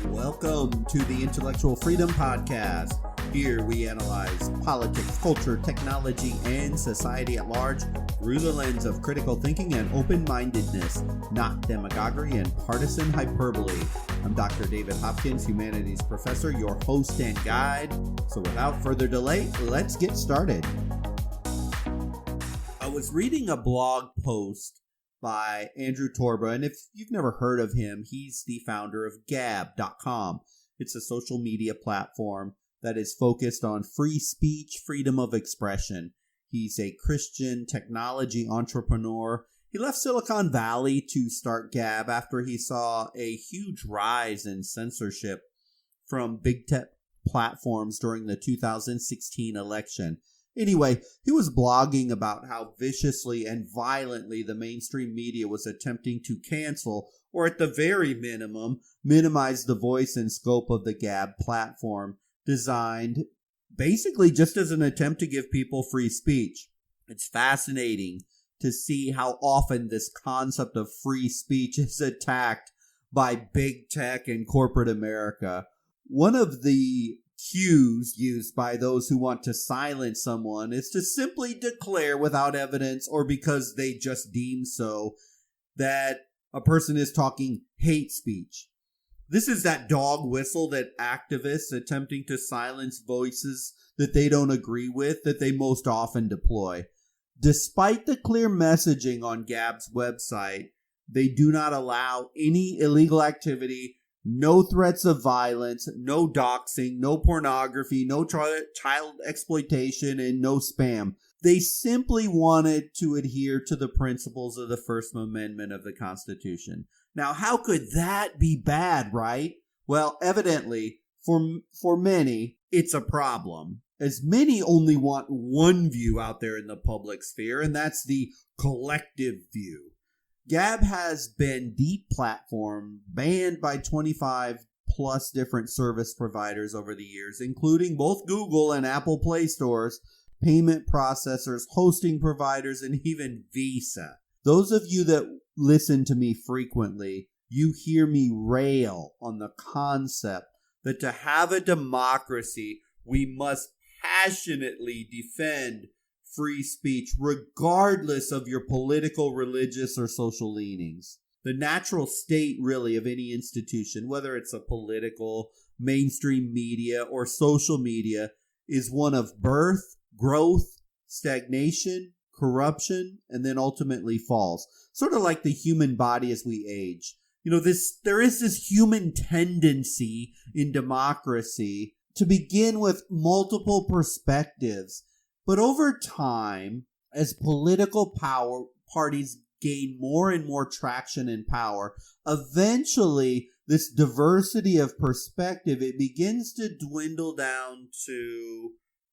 Welcome to the Intellectual Freedom Podcast. Here we analyze politics, culture, technology, and society at large through the lens of critical thinking and open-mindedness, not demagoguery and partisan hyperbole. I'm Dr. David Hopkins, humanities professor, your host and guide. So without further delay, let's get started. I was reading a blog post by Andrew Torba, and if you've never heard of him, he's the founder of Gab.com. It's a social media platform that is focused on free speech, freedom of expression. He's a Christian technology entrepreneur. He left Silicon Valley to start Gab after he saw a huge rise in censorship from big tech platforms during the 2016 election. Anyway, he was blogging about how viciously and violently the mainstream media was attempting to cancel, or at the very minimum, minimize the voice and scope of the Gab platform, designed basically just as an attempt to give people free speech. It's fascinating to see how often this concept of free speech is attacked by big tech and corporate America. One of the cues used by those who want to silence someone is to simply declare without evidence or because they just deem so that a person is talking hate speech. This is that dog whistle that activists attempting to silence voices that they don't agree with that they most often deploy. Despite the clear messaging on Gab's website, they do not allow any illegal activity, no threats of violence, no doxing, no pornography, no child exploitation, and no spam. They simply wanted to adhere to the principles of the First Amendment of the Constitution. Now, how could that be bad, right? Well, evidently, for many, it's a problem, as many only want one view out there in the public sphere, and that's the collective view. Gab has been deplatformed, banned by 25 plus different service providers over the years, including both Google and Apple Play stores, payment processors, hosting providers, and even Visa. Those of you that listen to me frequently, you hear me rail on the concept that to have a democracy, we must passionately defend free speech, regardless of your political, religious, or social leanings. The natural state, really, of any institution, whether it's a political, mainstream media, or social media, is one of birth, growth, stagnation, corruption, and then ultimately falls. Sort of like the human body as we age. There is this human tendency in democracy to begin with multiple perspectives. But over time, as political parties gain more and more traction and power, eventually this diversity of perspective, it begins to dwindle down to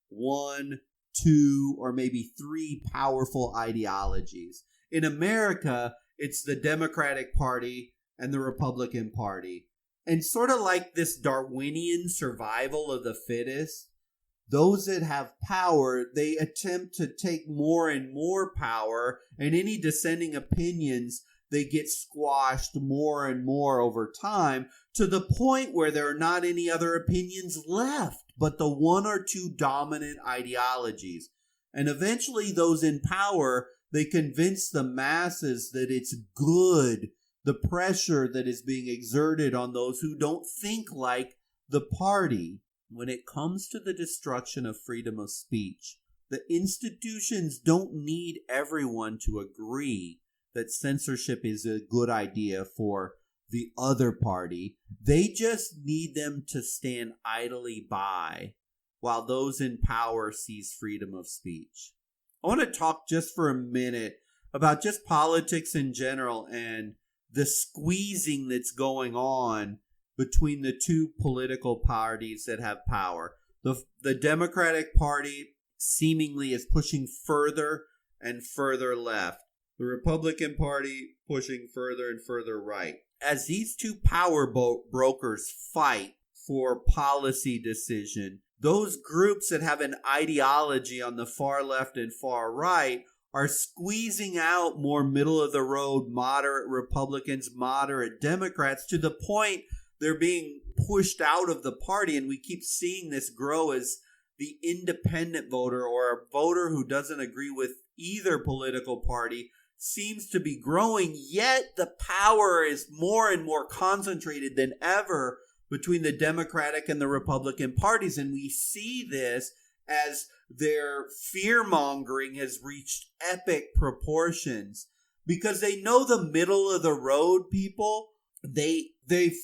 1, 2, or maybe 3 powerful ideologies. In America, it's the Democratic Party and the Republican Party. And sort of like this Darwinian survival of the fittest, those that have power, they attempt to take more and more power, and any dissenting opinions, they get squashed more and more over time to the point where there are not any other opinions left but the 1 or 2 dominant ideologies. And eventually those in power, they convince the masses that it's good, the pressure that is being exerted on those who don't think like the party. When it comes to the destruction of freedom of speech, the institutions don't need everyone to agree that censorship is a good idea for the other party. They just need them to stand idly by while those in power seize freedom of speech. I want to talk just for a minute about just politics in general and the squeezing that's going on between the two political parties that have power. The Democratic Party seemingly is pushing further and further left. The Republican Party pushing further and further right. As these two power brokers fight for policy decision, those groups that have an ideology on the far left and far right are squeezing out more middle-of-the-road moderate Republicans, moderate Democrats, to the point they're being pushed out of the party, and we keep seeing this grow as the independent voter, or a voter who doesn't agree with either political party, seems to be growing, yet the power is more and more concentrated than ever between the Democratic and the Republican parties. And we see this as their fear-mongering has reached epic proportions, because they know the middle of the road people, they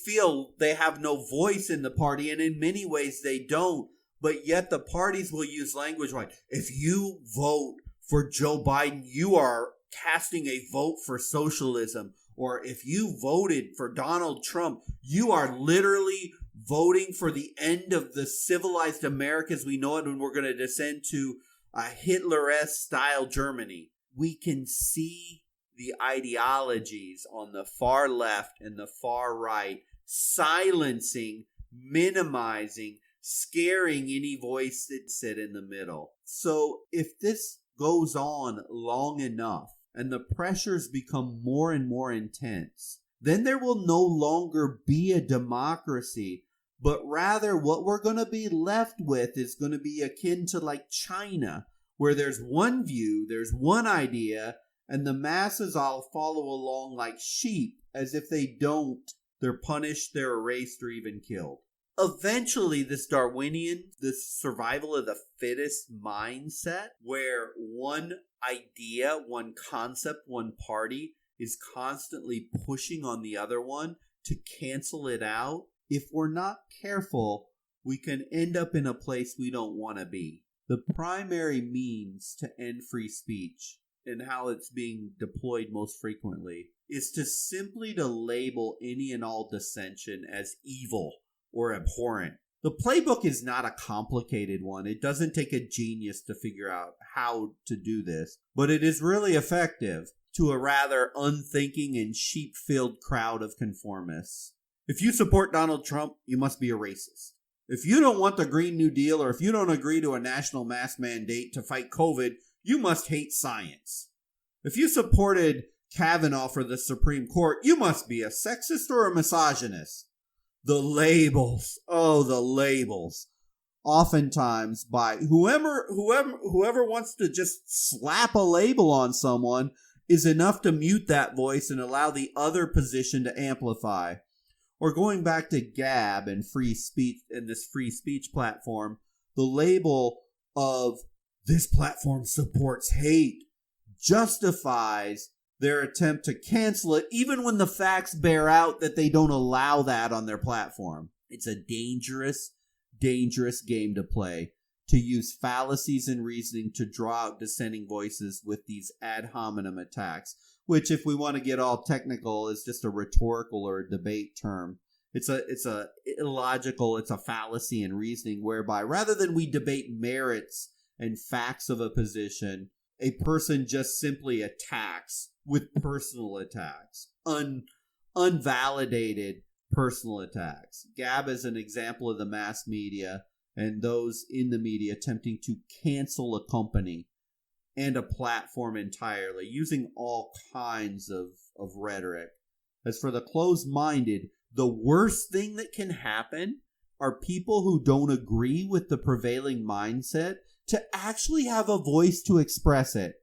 feel they have no voice in the party, and in many ways they don't. But yet the parties will use language like, if you vote for Joe Biden, you are casting a vote for socialism. Or if you voted for Donald Trump, you are literally voting for the end of the civilized America as we know it, and we're going to descend to a Hitler-esque style Germany. We can see the ideologies on the far left and the far right silencing, minimizing, scaring any voice that sit in the middle. So if this goes on long enough and the pressures become more and more intense, then there will no longer be a democracy, but rather what we're going to be left with is going to be akin to like China, where there's one view, there's one idea, and the masses all follow along like sheep. As if they don't, they're punished, they're erased, or even killed. Eventually, this Darwinian, this survival of the fittest mindset, where one idea, one concept, one party is constantly pushing on the other one to cancel it out, if we're not careful, we can end up in a place we don't want to be. The primary means to end free speech, and how it's being deployed most frequently, is to simply to label any and all dissension as evil or abhorrent. The playbook is not a complicated one. It doesn't take a genius to figure out how to do this, but it is really effective to a rather unthinking and sheep-filled crowd of conformists. If you support Donald Trump, you must be a racist. If you don't want the Green New Deal, or if you don't agree to a national mask mandate to fight COVID, you must hate science. If you supported Kavanaugh for the Supreme Court, you must be a sexist or a misogynist. The labels. Oh, the labels. Oftentimes by whoever wants to just slap a label on someone is enough to mute that voice and allow the other position to amplify. Or going back to Gab and free speech and this free speech platform, the label of this platform supports hate justifies their attempt to cancel it, even when the facts bear out that they don't allow that on their platform. It's a dangerous, dangerous game to play, to use fallacies and reasoning to draw out dissenting voices with these ad hominem attacks, which, if we want to get all technical, is just a rhetorical or a debate term. It's a illogical, it's a fallacy in reasoning, whereby rather than we debate merits and facts of a position, a person just simply attacks with personal attacks, unvalidated personal attacks. Gab is an example of the mass media and those in the media attempting to cancel a company and a platform entirely, using all kinds of rhetoric. As for the closed-minded, the worst thing that can happen are people who don't agree with the prevailing mindset to actually have a voice to express it.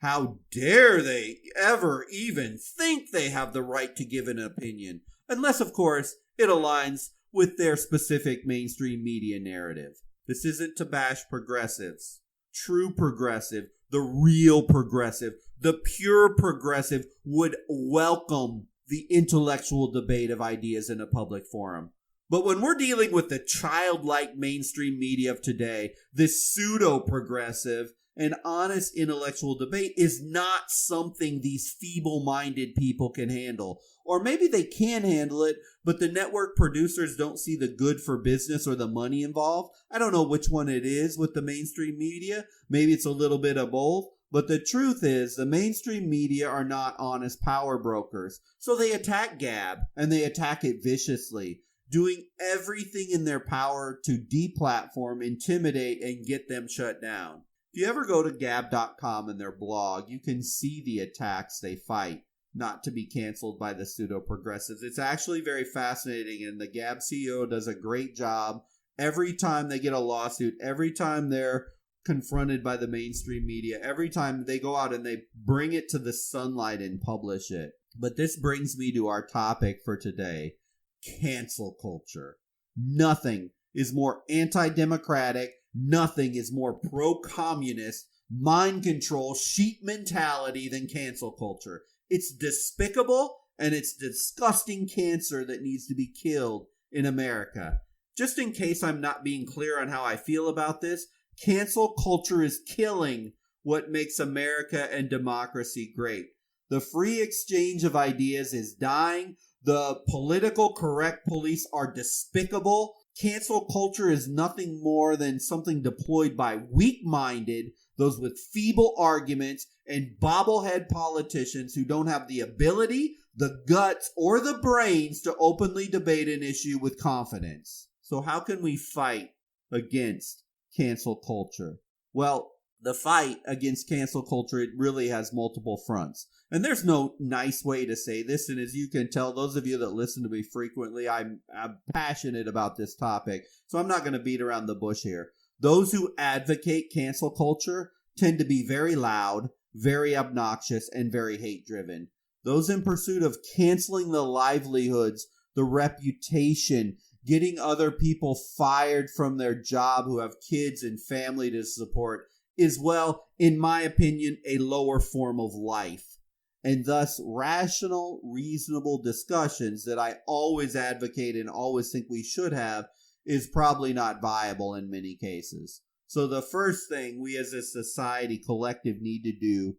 How dare they ever even think they have the right to give an opinion? Unless, of course, it aligns with their specific mainstream media narrative. This isn't to bash progressives. True progressive, the real progressive, the pure progressive would welcome the intellectual debate of ideas in a public forum. But when we're dealing with the childlike mainstream media of today, this pseudo-progressive and honest intellectual debate is not something these feeble-minded people can handle. Or maybe they can handle it, but the network producers don't see the good for business or the money involved. I don't know which one it is with the mainstream media. Maybe it's a little bit of both. But the truth is, the mainstream media are not honest power brokers. So they attack Gab, and they attack it viciously, doing everything in their power to deplatform, intimidate, and get them shut down. If you ever go to Gab.com and their blog, you can see the attacks they fight. not to be canceled by the pseudo-progressives. It's actually very fascinating, and the Gab CEO does a great job. Every time they get a lawsuit, every time they're confronted by the mainstream media, every time they go out and they bring it to the sunlight and publish it. But this brings me to our topic for today, cancel culture. Nothing is more anti-democratic, nothing is more pro-communist, mind control, sheep mentality than cancel culture. It's despicable, and it's disgusting cancer that needs to be killed in America. Just in case I'm not being clear on how I feel about this, cancel culture is killing what makes America and democracy great. The free exchange of ideas is dying. The political correct police are despicable. Cancel culture is nothing more than something deployed by weak-minded, those with feeble arguments, and bobblehead politicians who don't have the ability, the guts, or the brains to openly debate an issue with confidence. So how can we fight against cancel culture? Well, the fight against cancel culture, it really has multiple fronts. And there's no nice way to say this. And as you can tell, those of you that listen to me frequently, I'm passionate about this topic. So I'm not going to beat around the bush here. Those who advocate cancel culture tend to be very loud, very obnoxious, and very hate-driven. Those in pursuit of canceling the livelihoods, the reputation, getting other people fired from their job who have kids and family to support is, well, in my opinion, a lower form of life. And thus, rational, reasonable discussions that I always advocate and always think we should have is probably not viable in many cases. So the first thing we as a society collective need to do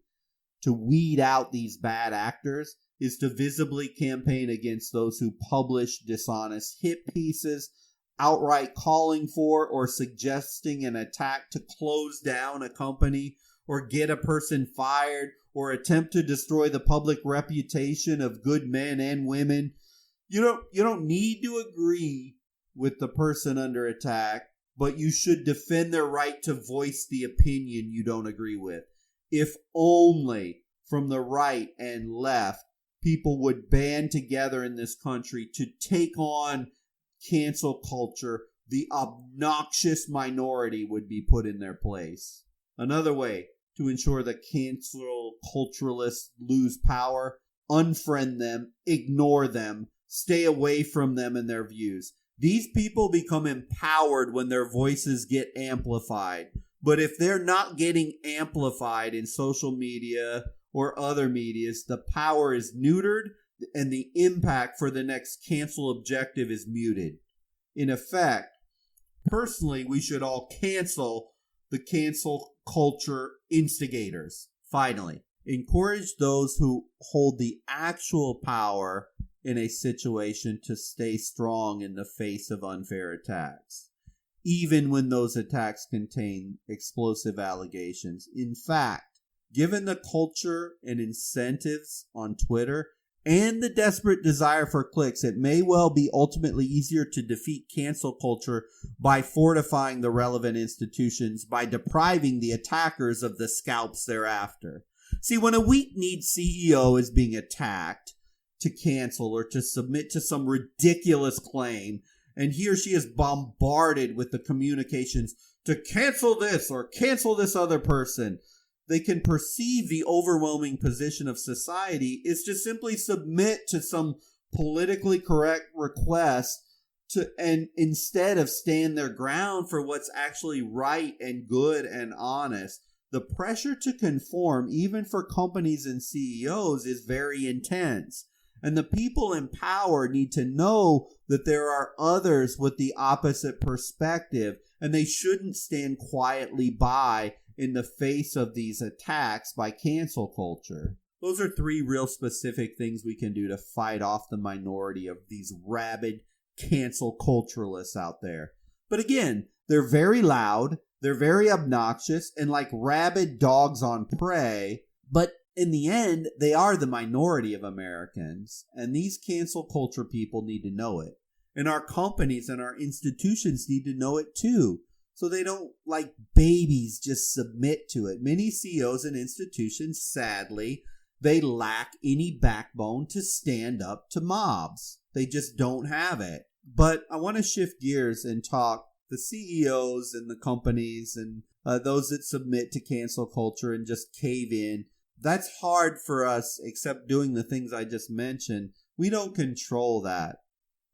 to weed out these bad actors is to visibly campaign against those who publish dishonest hit pieces, outright calling for or suggesting an attack to close down a company or get a person fired or attempt to destroy the public reputation of good men and women. You don't need to agree with the person under attack, but you should defend their right to voice the opinion you don't agree with. If only from the right and left people would band together in this country to take on cancel culture, the obnoxious minority would be put in their place. Another way to ensure that cancel culturalists lose power, unfriend them, ignore them, stay away from them and their views. These people become empowered when their voices get amplified. But if they're not getting amplified in social media or other medias, the power is neutered and the impact for the next cancel objective is muted. In effect, personally, we should all cancel the cancel culture instigators. Finally, encourage those who hold the actual power in a situation to stay strong in the face of unfair attacks, even when those attacks contain explosive allegations. In fact, given the culture and incentives on Twitter and the desperate desire for clicks, it may well be ultimately easier to defeat cancel culture by fortifying the relevant institutions, by depriving the attackers of the scalps thereafter. See, when a weak-kneed CEO is being attacked to cancel or to submit to some ridiculous claim, and he or she is bombarded with the communications to cancel this or cancel this other person, they can perceive the overwhelming position of society is to simply submit to some politically correct request and instead of stand their ground for what's actually right and good and honest. The pressure to conform, even for companies and CEOs, is very intense. And the people in power need to know that there are others with the opposite perspective, and they shouldn't stand quietly by in the face of these attacks by cancel culture. Those are three real specific things we can do to fight off the minority of these rabid cancel culturalists out there. But again, they're very loud, they're very obnoxious, and like rabid dogs on prey, but in the end, they are the minority of Americans, and these cancel culture people need to know it. And our companies and our institutions need to know it too, so they don't, like babies, just submit to it. Many CEOs and institutions, sadly, They lack any backbone to stand up to mobs. They just don't have it. But I want to shift gears and talk the CEOs and the companies and those that submit to cancel culture and just cave in. That's hard for us, except doing the things I just mentioned. We don't control that.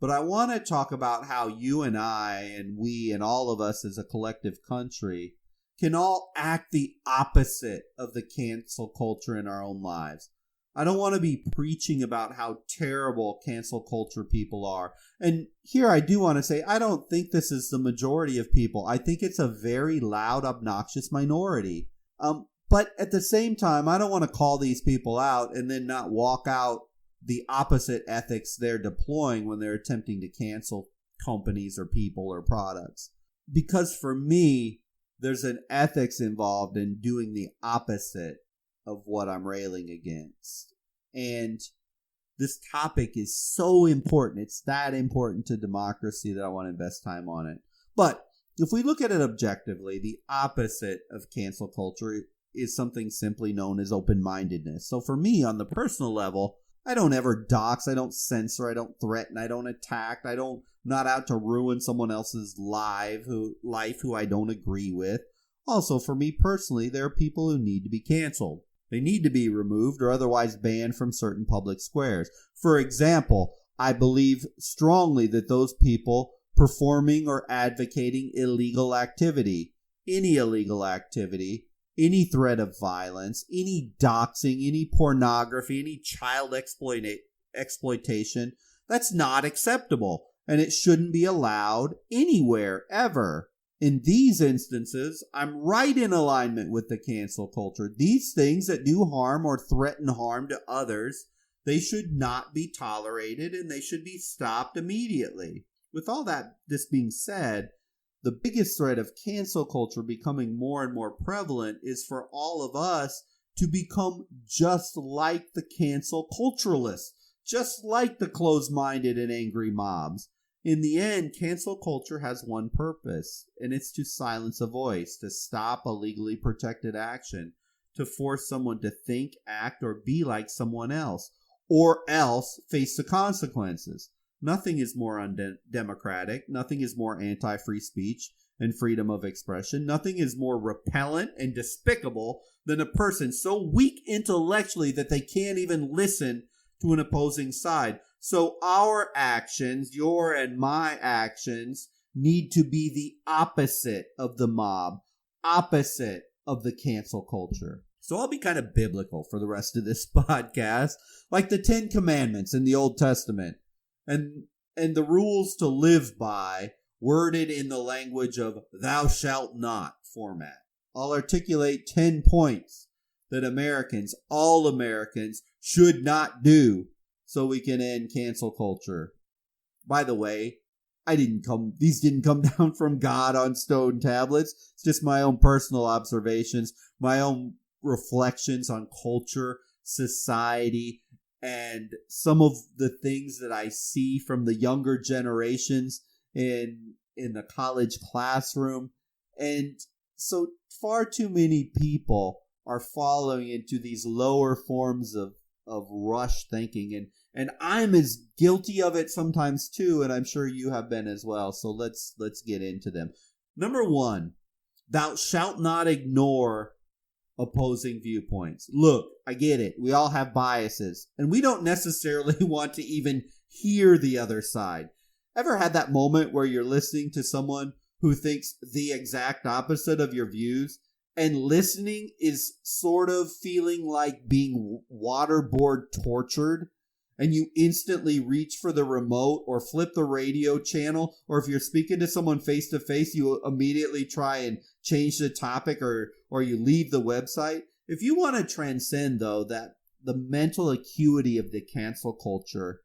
But I want to talk about how you and I and we and all of us as a collective country can all act the opposite of the cancel culture in our own lives. I don't want to be preaching about how terrible cancel culture people are. And here I do want to say, I don't think this is the majority of people. I think it's a very loud, obnoxious minority. But at the same time, I don't want to call these people out and then not walk out the opposite ethics they're deploying when they're attempting to cancel companies or people or products. Because for me, there's an ethics involved in doing the opposite of what I'm railing against. And this topic is so important. It's that important to democracy that I want to invest time on it. But if we look at it objectively, the opposite of cancel culture is something simply known as open-mindedness. So for me, on the personal level, I don't ever dox, I don't censor, I don't threaten, I don't attack, not out to ruin someone else's life who I don't agree with. Also, for me personally, there are people who need to be canceled. They need to be removed or otherwise banned from certain public squares. For example, I believe strongly that those people performing or advocating illegal activity, any illegal activity, any threat of violence, any doxing, any pornography, any child exploitation, that's not acceptable. And it shouldn't be allowed anywhere, ever. In these instances, I'm right in alignment with the cancel culture. These things that do harm or threaten harm to others, they should not be tolerated and they should be stopped immediately. With all this being said, the biggest threat of cancel culture becoming more and more prevalent is for all of us to become just like the cancel culturalists, just like the closed-minded and angry mobs. In the end, cancel culture has one purpose, and it's to silence a voice, to stop a legally protected action, to force someone to think, act, or be like someone else, or else face the consequences. Nothing is more undemocratic. Nothing is more anti-free speech and freedom of expression. Nothing is more repellent and despicable than a person so weak intellectually that they can't even listen to an opposing side. So our actions, your and my actions, need to be the opposite of the mob, opposite of the cancel culture. So I'll be kind of biblical for the rest of this podcast, like the 10 Commandments in the Old Testament. And the rules to live by, worded in the language of thou shalt not format. I'll articulate 10 points that Americans, all Americans, should not do so we can end cancel culture. By the way, these didn't come down from God on stone tablets. It's just my own personal observations, my own reflections on culture, society, and some of the things that I see from the younger generations in the college classroom. And so far too many people are following into these lower forms of rush thinking. And I'm as guilty of it sometimes too, and I'm sure you have been as well. So let's get into them. Number 1, thou shalt not ignore opposing viewpoints. Look, I get it. We all have biases, and we don't necessarily want to even hear the other side. Ever had that moment where you're listening to someone who thinks the exact opposite of your views, and listening is sort of feeling like being waterboard tortured, and you instantly reach for the remote or flip the radio channel, or if you're speaking to someone face to face, you immediately try and change the topic or you leave the website? If you want to transcend, though, that the mental acuity of the cancel culture,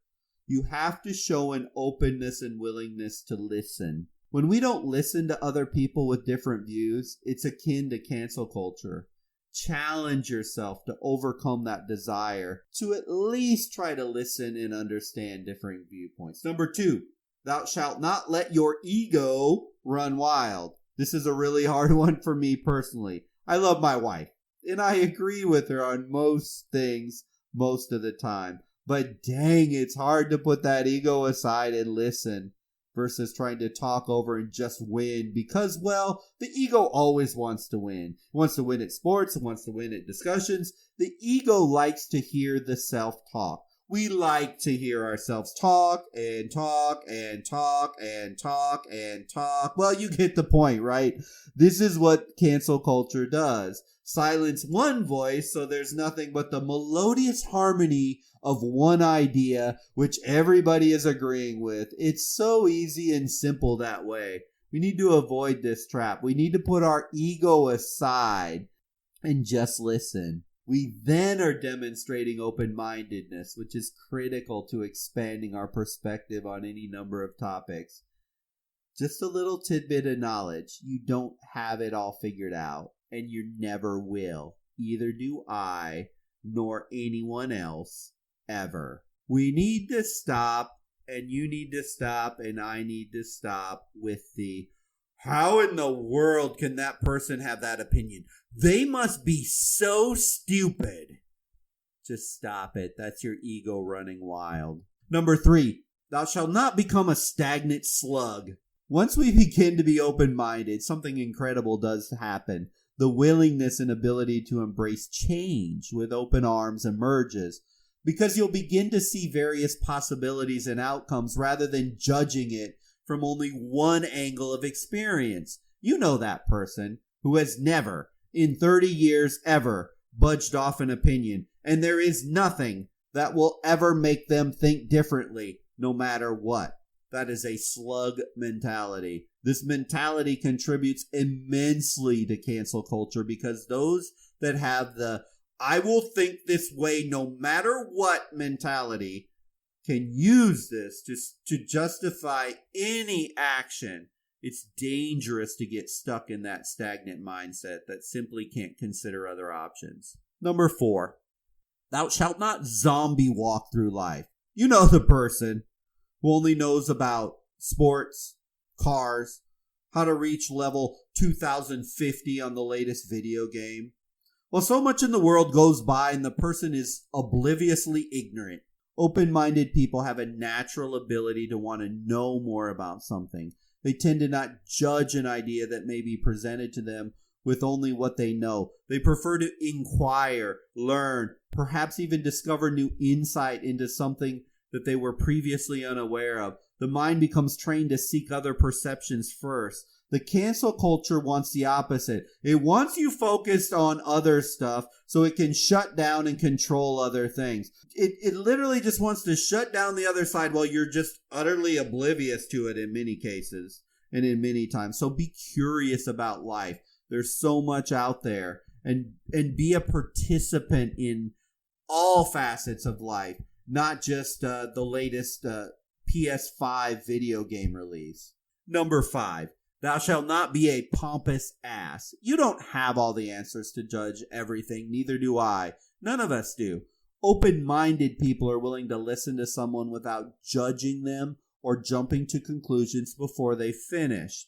you have to show an openness and willingness to listen. When we don't listen to other people with different views, it's akin to cancel culture. Challenge yourself to overcome that desire to at least try to listen and understand different viewpoints. Number 2, thou shalt not let your ego run wild. This is a really hard one for me personally. I love my wife, and I agree with her on most things most of the time. But dang, it's hard to put that ego aside and listen versus trying to talk over and just win because, well, the ego always wants to win. It wants to win at sports. It wants to win at discussions. The ego likes to hear the self-talk. We like to hear ourselves talk and talk and talk and talk and talk. Well, you get the point, right? This is what cancel culture does. Silence one voice so there's nothing but the melodious harmony of one idea which everybody is agreeing with. It's so easy and simple that way. We need to avoid this trap. We need to put our ego aside and just listen. We then are demonstrating open-mindedness, which is critical to expanding our perspective on any number of topics. Just a little tidbit of knowledge. You don't have it all figured out, and you never will. Either do I, nor anyone else, ever. We need to stop, and you need to stop, and I need to stop with the, how in the world can that person have that opinion? They must be so stupid. Just stop it. That's your ego running wild. Number 3, thou shalt not become a stagnant slug. Once we begin to be open-minded, something incredible does happen. The willingness and ability to embrace change with open arms emerges because you'll begin to see various possibilities and outcomes rather than judging it from only one angle of experience. You know that person who has never, in 30 years ever, budged off an opinion, and there is nothing that will ever make them think differently, no matter what. That is a slug mentality. This mentality contributes immensely to cancel culture because those that have the I will think this way no matter what mentality can use this to justify any action. It's dangerous to get stuck in that stagnant mindset that simply can't consider other options. Number 4, thou shalt not zombie walk through life. You know the person who only knows about sports, cars, how to reach level 2050 on the latest video game. Well, so much in the world goes by and the person is obliviously ignorant. Open-minded people have a natural ability to want to know more about something. They tend to not judge an idea that may be presented to them with only what they know. They prefer to inquire, learn, perhaps even discover new insight into something that they were previously unaware of. The mind becomes trained to seek other perceptions first. The cancel culture wants the opposite. It wants you focused on other stuff so it can shut down and control other things. It literally just wants to shut down the other side while you're just utterly oblivious to it in many cases and in many times. So be curious about life. There's so much out there, and be a participant in all facets of life, not just the latest PS5 video game release. Number 5. Thou shalt not be a pompous ass. You don't have all the answers to judge everything. Neither do I. None of us do. Open-minded people are willing to listen to someone without judging them or jumping to conclusions before they finish.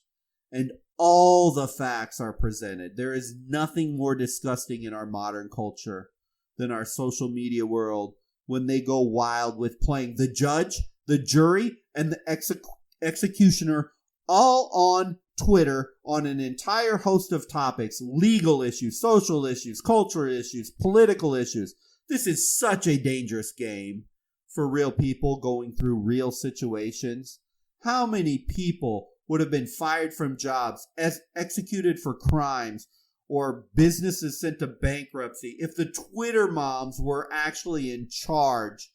And all the facts are presented. There is nothing more disgusting in our modern culture than our social media world when they go wild with playing the judge, the jury, and the executioner all on Twitter on an entire host of topics: legal issues, social issues, cultural issues, political issues. This is such a dangerous game for real people going through real situations. How many people would have been fired from jobs, executed for crimes, or businesses sent to bankruptcy if the Twitter moms were actually in charge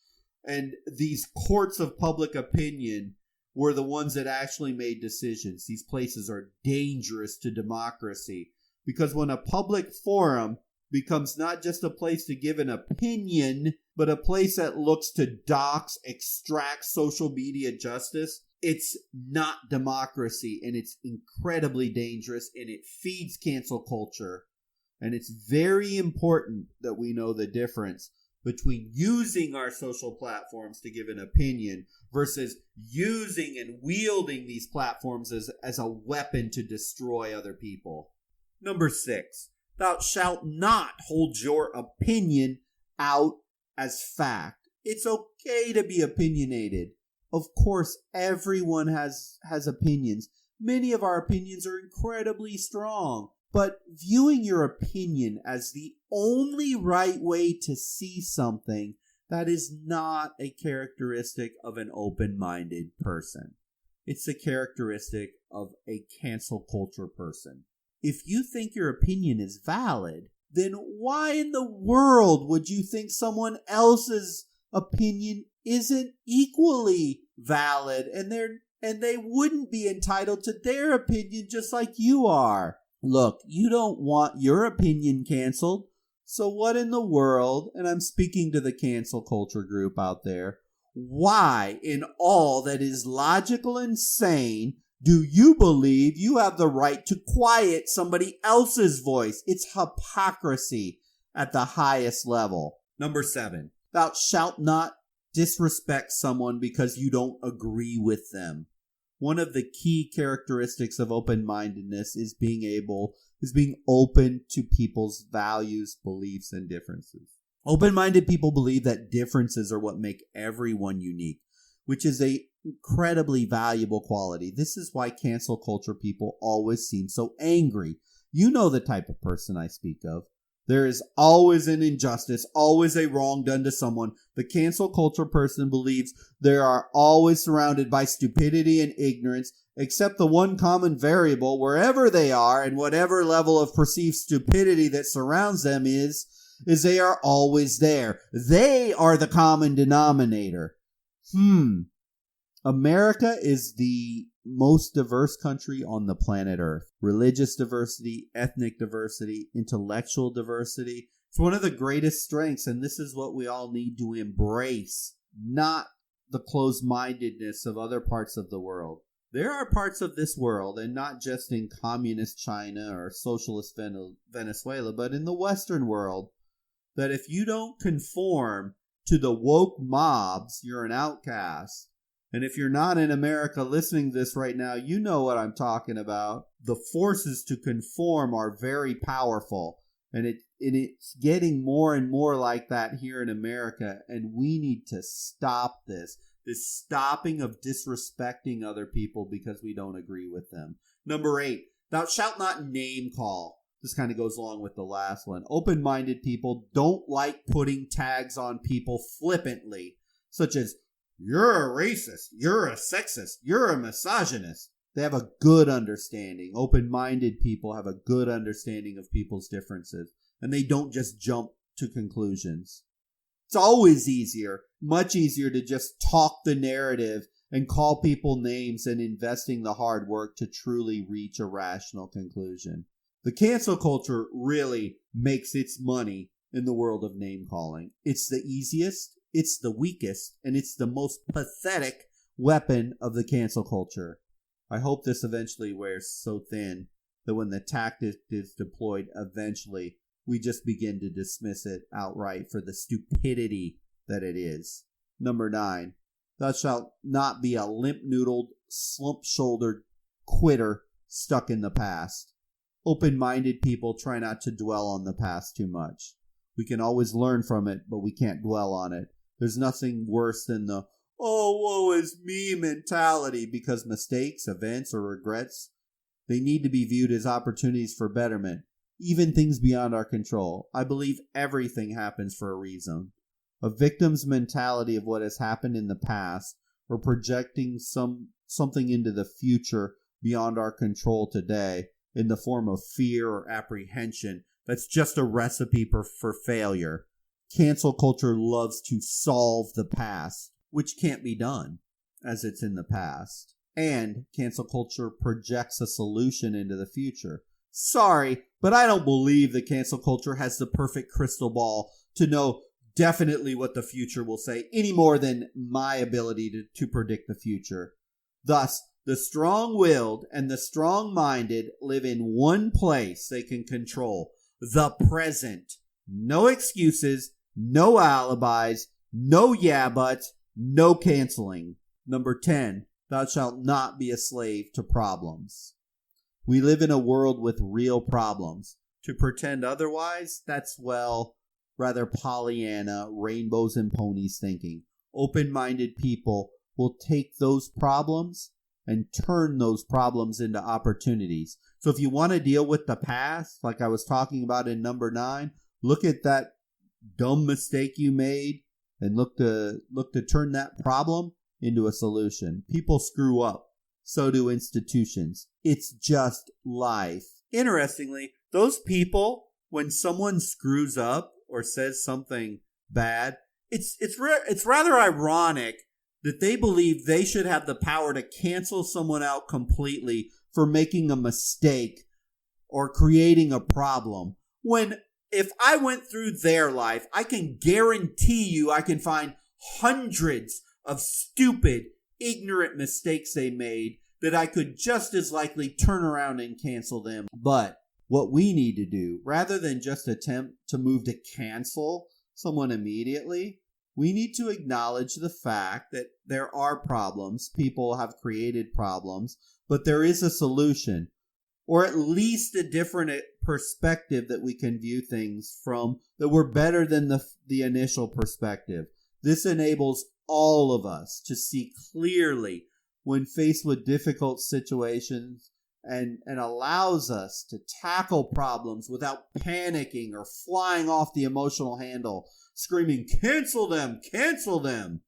and these courts of public opinion were the ones that actually made decisions? These places are dangerous to democracy because when a public forum becomes not just a place to give an opinion, but a place that looks to dox, extract social media justice, it's not democracy, and it's incredibly dangerous, and it feeds cancel culture. And it's very important that we know the difference between using our social platforms to give an opinion versus using and wielding these platforms as a weapon to destroy other people. Number 6, thou shalt not hold your opinion out as fact. It's okay to be opinionated. Of course, everyone has opinions. Many of our opinions are incredibly strong. But viewing your opinion as the only right way to see something, that is not a characteristic of an open-minded person. It's a characteristic of a cancel culture person. If you think your opinion is valid, then why in the world would you think someone else's opinion isn't equally valid and they wouldn't be entitled to their opinion just like you are? Look, you don't want your opinion canceled, so what in the world, and I'm speaking to the cancel culture group out there, why in all that is logical and sane do you believe you have the right to quiet somebody else's voice? It's hypocrisy at the highest level. Number 7, thou shalt not disrespect someone because you don't agree with them. One of the key characteristics of open-mindedness is being open to people's values, beliefs, and differences. Open-minded people believe that differences are what make everyone unique, which is an incredibly valuable quality. This is why cancel culture people always seem so angry. You know the type of person I speak of. There is always an injustice, always a wrong done to someone. The cancel culture person believes they are always surrounded by stupidity and ignorance, except the one common variable wherever they are and whatever level of perceived stupidity that surrounds them is they are always there. They are the common denominator. America is the most diverse country on the planet Earth. Religious diversity, ethnic diversity, intellectual diversity. It's one of the greatest strengths, and this is what we all need to embrace, not the closed-mindedness of other parts of the world. There are parts of this world, and not just in communist China or socialist Venezuela, but in the Western world, that if you don't conform to the woke mobs, you're an outcast. And if you're not in America listening to this right now, you know what I'm talking about. The forces to conform are very powerful. And it's getting more and more like that here in America. And we need to stop this. This stopping of disrespecting other people because we don't agree with them. Number 8, thou shalt not name call. This kind of goes along with the last one. Open-minded people don't like putting tags on people flippantly, such as, you're a racist, you're a sexist, you're a misogynist. They have a good understanding. Open-minded people have a good understanding of people's differences, and they don't just jump to conclusions. It's always easier, much easier to just talk the narrative and call people names than investing the hard work to truly reach a rational conclusion. The cancel culture really makes its money in the world of name calling. It's the easiest, it's the weakest, and it's the most pathetic weapon of the cancel culture. I hope this eventually wears so thin that when the tactic is deployed, eventually we just begin to dismiss it outright for the stupidity that it is. Number 9, thou shalt not be a limp-noodled, slump-shouldered quitter stuck in the past. Open-minded people try not to dwell on the past too much. We can always learn from it, but we can't dwell on it. There's nothing worse than the, oh, woe is me mentality, because mistakes, events, or regrets, they need to be viewed as opportunities for betterment, even things beyond our control. I believe everything happens for a reason. A victim's mentality of what has happened in the past, or projecting something into the future beyond our control today in the form of fear or apprehension, that's just a recipe for failure. Cancel culture loves to solve the past, which can't be done, as it's in the past. And cancel culture projects a solution into the future. Sorry, but I don't believe that cancel culture has the perfect crystal ball to know definitely what the future will say, any more than my ability to predict the future. Thus, the strong-willed and the strong-minded live in one place they can control, the present. No excuses, no alibis, no yeah buts, no canceling. Number 10, thou shalt not be a slave to problems. We live in a world with real problems. To pretend otherwise, that's, well, rather Pollyanna, rainbows and ponies thinking. Open-minded people will take those problems and turn those problems into opportunities. So if you want to deal with the past, like I was talking about in number 9, look at that dumb mistake you made and look to turn that problem into a solution. People screw up. So do institutions. It's just life. Interestingly, those people, when someone screws up or says something bad, it's rather ironic that they believe they should have the power to cancel someone out completely for making a mistake or creating a problem. When if I went through their life, I can guarantee you I can find hundreds of stupid, ignorant mistakes they made that I could just as likely turn around and cancel them. But what we need to do, rather than just attempt to move to cancel someone immediately, we need to acknowledge the fact that there are problems. People have created problems, but there is a solution, or at least a different perspective that we can view things from that were better than the initial perspective. This enables all of us to see clearly when faced with difficult situations and allows us to tackle problems without panicking or flying off the emotional handle, screaming, cancel them, cancel them.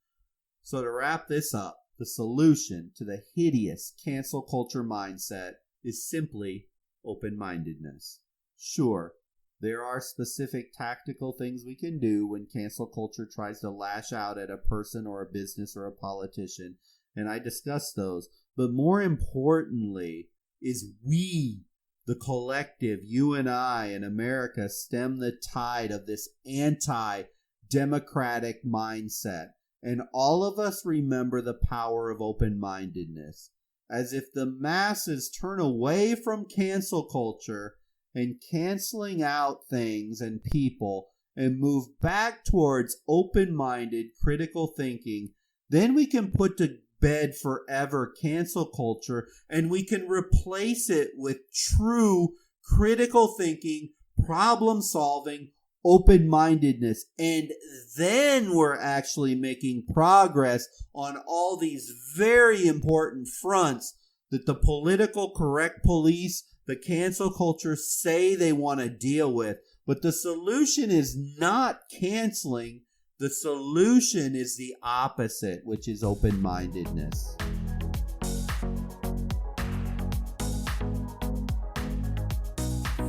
So to wrap this up, the solution to the hideous cancel culture mindset is simply open-mindedness. Sure, there are specific tactical things we can do when cancel culture tries to lash out at a person or a business or a politician, and I discussed those. But more importantly is we, the collective, you and I in America, stem the tide of this anti-democratic mindset. And all of us remember the power of open-mindedness. As if the masses turn away from cancel culture and canceling out things and people and move back towards open-minded, critical thinking, then we can put to bed forever cancel culture, and we can replace it with true critical thinking, problem solving, open-mindedness. And then we're actually making progress on all these very important fronts that the political correct police, the cancel culture say they want to deal with. But the solution is not canceling. The solution is the opposite, which is open-mindedness.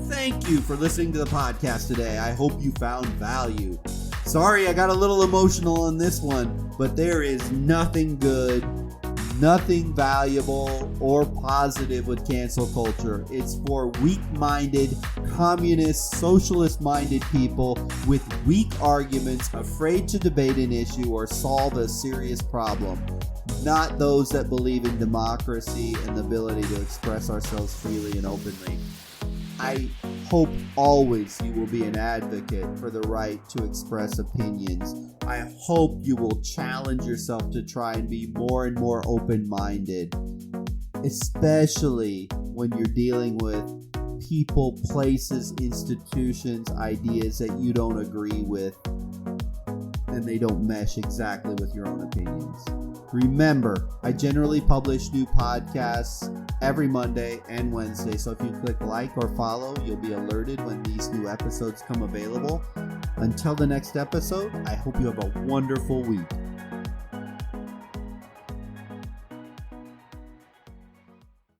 Thank you for listening to the podcast today. I hope you found value. Sorry, I got a little emotional on this one, but there is nothing good, nothing valuable or positive with cancel culture. It's for weak-minded, communist, socialist-minded people with weak arguments, afraid to debate an issue or solve a serious problem. Not those that believe in democracy and the ability to express ourselves freely and openly. I hope always you will be an advocate for the right to express opinions. I hope you will challenge yourself to try and be more and more open-minded, especially when you're dealing with people, places, institutions, ideas that you don't agree with and they don't mesh exactly with your own opinions. Remember, I generally publish new podcasts every Monday and Wednesday, so if you click like or follow, you'll be alerted when these new episodes come available. Until the next episode, I hope you have a wonderful week.